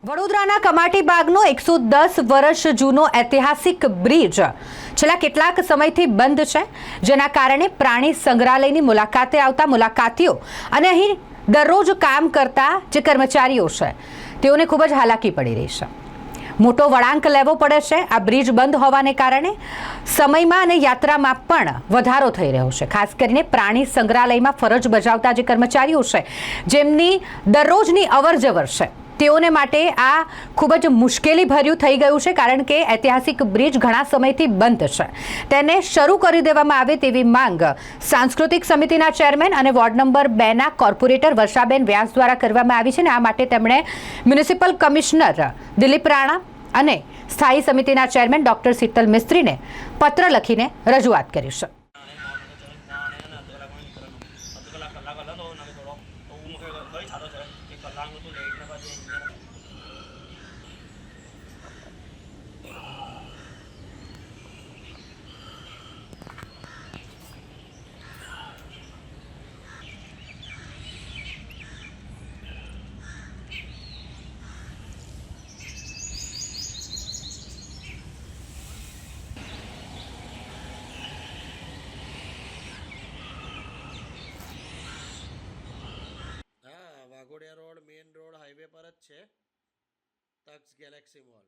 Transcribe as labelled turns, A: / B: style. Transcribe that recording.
A: વડોદરાના કમાટીબાગનો 110 વર્ષ જૂનો ઐતિહાસિક બ્રિજ છેલ્લા કેટલાક સમયથી બંધ છે, જેના કારણે પ્રાણી સંગ્રહાલયની મુલાકાતે આવતા મુલાકાતીઓ અને અહીં દરરોજ કામ કરતા જે કર્મચારીઓ છે તેઓને ખૂબ જ હાલાકી પડી રહી છે. મોટો વળાંક લેવો પડે છે. આ બ્રિજ બંધ હોવાને કારણે સમયમાં અને યાત્રામાં પણ વધારો થઈ રહ્યો છે. ખાસ કરીને પ્રાણી સંગ્રહાલયમાં ફરજ બજાવતા જે કર્મચારીઓ છે, જેમની દરરોજની અવરજવર છે, તેઓને માટે આ ખૂબ જ મુશ્કેલી ભર્યું થઈ ગયું છે, કારણ કે ઐતિહાસિક બ્રિજ ઘણા સમયથી બંધ છે. તેને શરૂ કરી દેવામાં આવે તેવી માંગ સાંસ્કૃતિક સમિતિના ચેરમેન અને વોર્ડ નંબર 2ના કોર્પોરેટર વર્ષાબેન વ્યાસ દ્વારા કરવામાં આવી છે અને આ માટે તેમણે મ્યુનિસિપલ કમિશનર દિલીપ રાણા અને સ્થાયી સમિતિના ચેરમેન ડોક્ટર શીતલ મિસ્ત્રીને પત્ર લખીને રજૂઆત કરી છે.
B: Waghodia road main road highway પર જ છે, તક્ષ ગેલેક્સી મોલ.